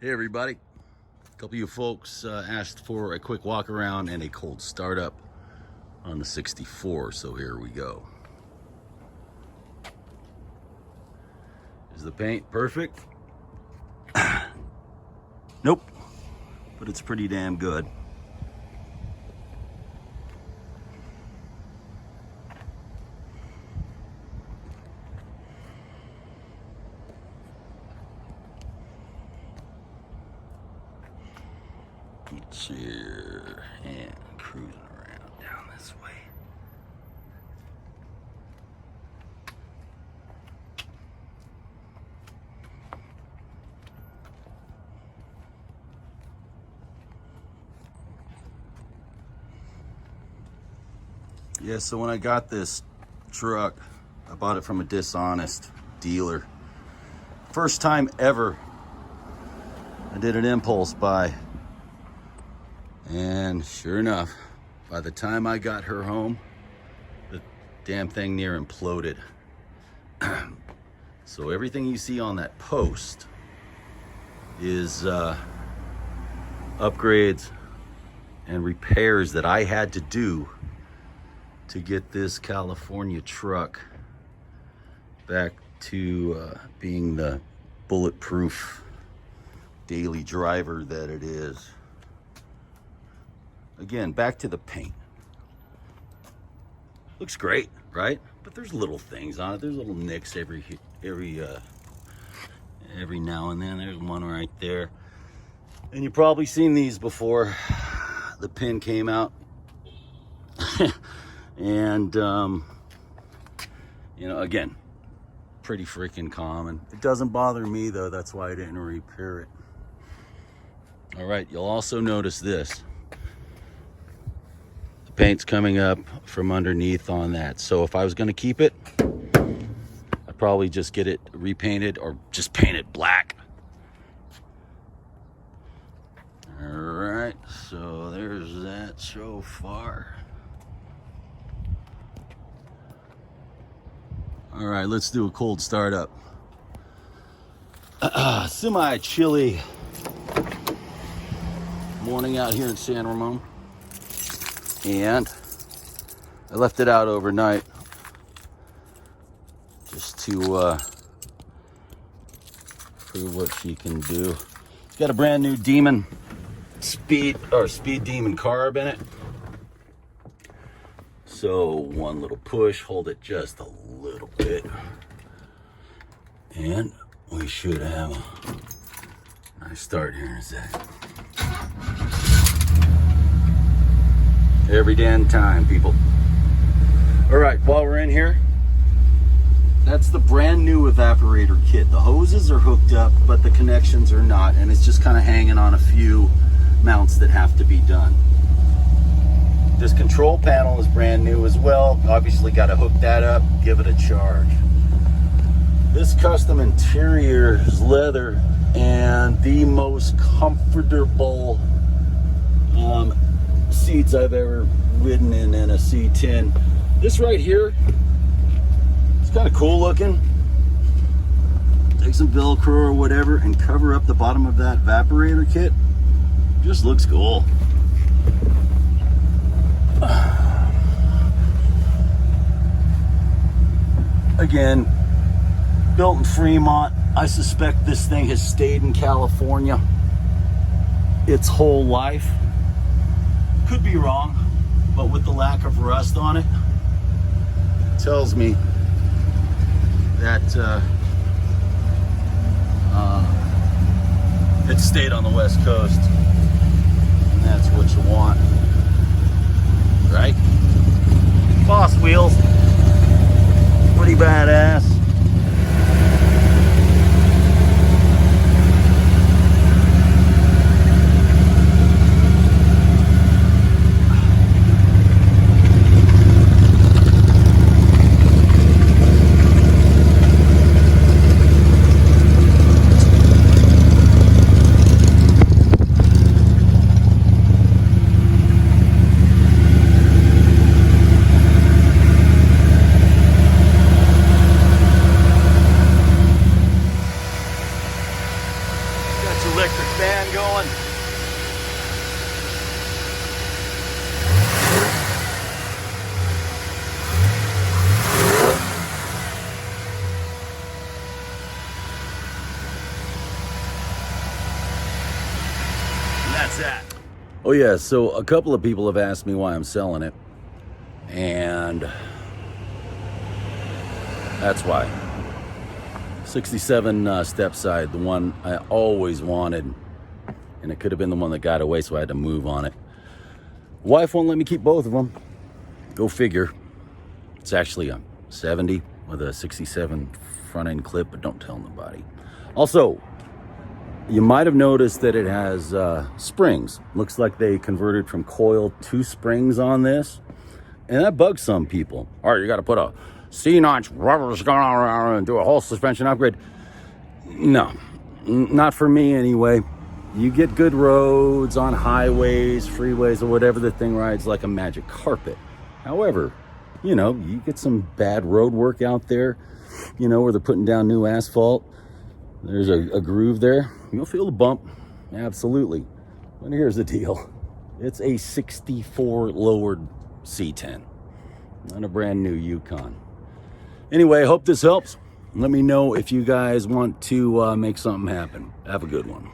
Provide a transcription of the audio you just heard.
Hey everybody, a couple of you folks asked for a quick walk around and a cold startup on the 64, so here we go. Is the paint perfect? Nope, but it's pretty damn good. Let's see here, and cruising around down this way. Yeah, so when I got this truck, I bought it from a dishonest dealer. First time ever I did an impulse buy. And sure enough, by the time I got her home, the damn thing near imploded. So everything you see on that post is upgrades and repairs that I had to do to get this California truck back to being the bulletproof daily driver that it is. Again, back to the paint. Looks great, right? But there's little things on it. There's little nicks every now and then. There's one right there. And you've probably seen these before. The pin came out. And, you know, again, pretty freaking common. It doesn't bother me, though. That's why I didn't repair it. All right, you'll also notice this. Paint's coming up from underneath on that. So if I was going to keep it, I'd probably just get it repainted or just paint it black. All right, so there's that so far. All right, let's do a cold startup. Semi-chilly morning out here in San Ramon. And I left it out overnight just to prove what she can do. It's got a brand new Demon Speed Demon carb in it. So one little push, hold it just a little bit, and we should have a nice start here in a sec. Every damn time, people. All right, while we're in here, that's the brand new evaporator kit. The hoses are hooked up, but the connections are not, and it's just kind of hanging on a few mounts that have to be done. This control panel is brand new as well. Obviously got to hook that up, give it a charge. This custom interior is leather and the most comfortable seats I've ever ridden in a C10. This right here, it's kind of cool looking. Take some Velcro or whatever and cover up the bottom of that evaporator kit. Just looks cool. Again, built in Fremont. I suspect this thing has stayed in California its whole life. Could be wrong, but with the lack of rust on it, it tells me that it stayed on the West Coast, and that's what you want, right? Boss wheels, pretty badass. electric fan going. And that's that. Oh yeah, so a couple of people have asked me why I'm selling it, and that's why. 67 step side, the one I always wanted, and it could have been the one that got away, so I had to move on it. Wife won't let me keep both of them. Go figure. It's actually a 70 with a 67 front end clip, but don't tell nobody. Also, you might have noticed that it has springs. Looks like they converted from coil to springs on this, and that bugs some people. All right, you got to put a C-notch rubbers going around and do a whole suspension upgrade. No, not for me anyway. You get good roads on highways, freeways, or whatever, the thing rides like a magic carpet. However, you know, you get some bad road work out there, you know, where they're putting down new asphalt. There's a groove there. You'll feel the bump. Absolutely. But here's the deal. It's a 64 lowered C10, not a brand new Yukon. Anyway, hope this helps. Let me know if you guys want to make something happen. Have a good one.